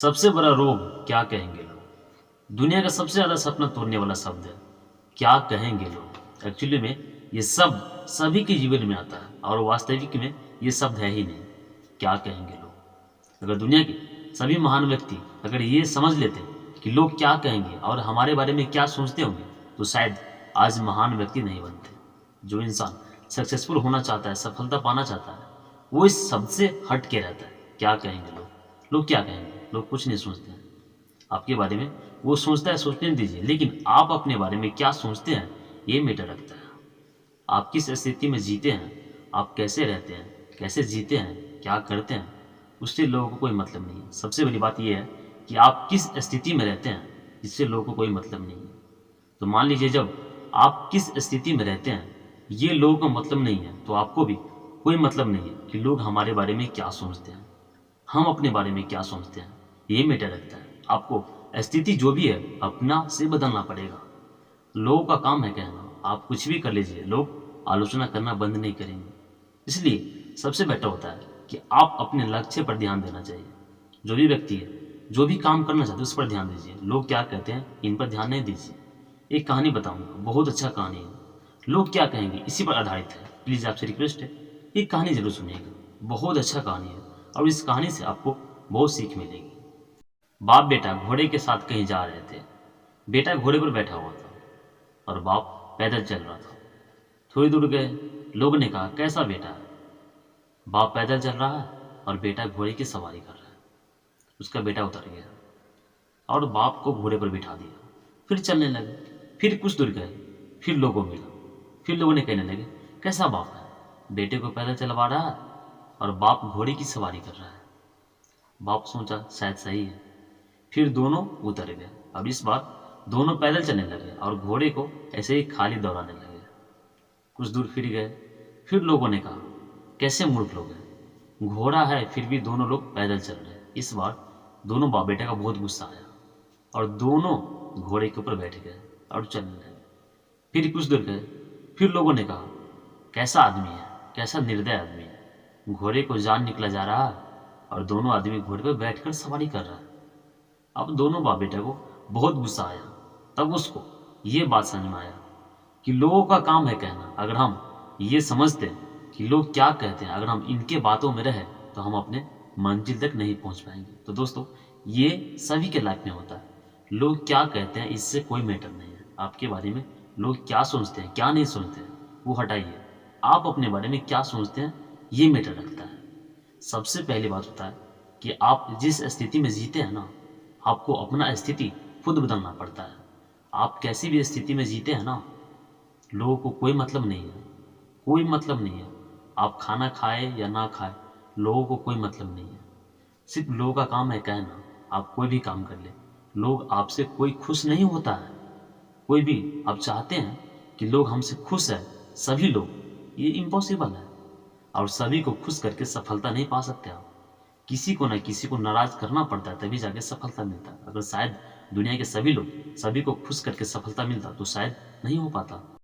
सबसे बड़ा रोग क्या कहेंगे लोग। दुनिया का सबसे ज़्यादा सपना तोड़ने वाला शब्द है क्या कहेंगे लोग। एक्चुअली में ये सब सभी के जीवन में आता है और वास्तविक में ये शब्द है ही नहीं। क्या कहेंगे लोग। अगर दुनिया के सभी महान व्यक्ति अगर ये समझ लेते कि लोग क्या कहेंगे और हमारे बारे में क्या सोचते होंगे तो शायद आज महान व्यक्ति नहीं बनते। जो इंसान सक्सेसफुल होना चाहता है, सफलता पाना चाहता है, वो इस शब्द से हट के रहता है। क्या कहेंगे लोग। लोग क्या कहेंगे। लोग कुछ नहीं सोचते हैं आपके बारे में। वो सोचता है, सोचने दीजिए, लेकिन आप अपने बारे में क्या सोचते हैं ये मैटर रखता है। आप किस स्थिति में जीते हैं, आप कैसे रहते हैं, कैसे जीते हैं, क्या करते हैं, उससे लोगों को कोई मतलब नहीं है। सबसे बड़ी बात यह है कि आप किस स्थिति में रहते हैं, इससे लोगों को कोई मतलब नहीं है। तो मान लीजिए जब आप किस स्थिति में रहते हैं ये लोगों को मतलब नहीं है तो आपको भी कोई मतलब नहीं है कि लोग हमारे बारे में क्या सोचते हैं, हम अपने बारे में क्या सोचते हैं। ये मैटर रखता है। आपको स्थिति जो भी है अपना से बदलना पड़ेगा। लोगों का काम है कहना, आप कुछ भी कर लीजिए, लोग आलोचना करना बंद नहीं करेंगे। इसलिए सबसे बेटर होता है कि आप अपने लक्ष्य पर ध्यान देना चाहिए। जो भी व्यक्ति है, जो भी काम करना चाहते हैं उस पर ध्यान दीजिए। लोग क्या कहते हैं इन पर ध्यान नहीं दीजिए। एक कहानी बताऊंगा, बहुत अच्छा कहानी है। लोग क्या कहेंगे इसी पर आधारित है। प्लीज़ आपसे रिक्वेस्ट है एक कहानी जरूर सुनिएगा, बहुत अच्छा कहानी है और इस कहानी से आपको बहुत सीख मिलेगी। बाप बेटा घोड़े के साथ कहीं जा रहे थे। बेटा घोड़े पर बैठा हुआ था और बाप पैदल चल रहा था। थोड़ी दूर गए, लोगों ने कहा कैसा बेटा है। बाप पैदल चल रहा है और बेटा घोड़े की सवारी कर रहा है। उसका बेटा उतर गया और बाप को घोड़े पर बिठा दिया। फिर चलने लगे। फिर कुछ दूर गए, फिर लोगों मिला। फिर लोगों ने कहने लगे कैसा बाप है, बेटे को पैदल चलवा रहा है और बाप घोड़े की सवारी कर रहा है। बाप सोचा शायद सही है। फिर दोनों उतर गए। अब इस बार दोनों पैदल चलने लगे और घोड़े को ऐसे ही खाली दौड़ाने लगे। कुछ दूर फिर गए। फिर लोगों ने कहा कैसे मूर्ख लोग हैं, घोड़ा है फिर भी दोनों लोग पैदल चल रहे हैं। इस बार दोनों बाप बेटे का बहुत गुस्सा आया और दोनों घोड़े के ऊपर बैठ गए और चलने लगे। फिर कुछ दूर गए। फिर लोगों ने कहा कैसा आदमी है, कैसा निर्दय आदमी है, घोड़े को जान निकला जा रहा है और दोनों आदमी घोड़े पर बैठकर सवारी कर रहा है। अब दोनों बाप बेटे को बहुत गुस्सा आया। तब उसको ये बात समझ में आया कि लोगों का काम है कहना। अगर हम ये समझते कि लोग क्या कहते हैं, अगर हम इनके बातों में रहे तो हम अपने मंजिल तक नहीं पहुंच पाएंगे। तो दोस्तों ये सभी के लाइफ में होता है। लोग क्या कहते हैं इससे कोई मैटर नहीं है। आपके बारे में लोग क्या सोचते हैं, क्या नहीं सोचते हैं, वो हटाइए। आप अपने बारे में क्या सोचते हैं ये मैटर रखता है। सबसे पहली बात होता है कि आप जिस स्थिति में जीते हैं ना, आपको अपना स्थिति खुद बदलना पड़ता है। आप कैसी भी स्थिति में जीते हैं ना, लोगों को कोई मतलब नहीं है, कोई मतलब नहीं है। आप खाना खाए या ना खाए लोगों को कोई मतलब नहीं है। सिर्फ लोगों का काम है कहना। आप कोई भी काम कर ले, लोग आपसे कोई खुश नहीं होता है। कोई भी आप चाहते हैं कि लोग हमसे खुश है, सभी लोग, ये इम्पॉसिबल है। और सभी को खुश करके सफलता नहीं पा सकते आप। किसी को ना किसी को नाराज करना पड़ता है तभी जाके सफलता मिलता है। अगर शायद दुनिया के सभी लोग सभी को खुश करके सफलता मिलता तो शायद नहीं हो पाता।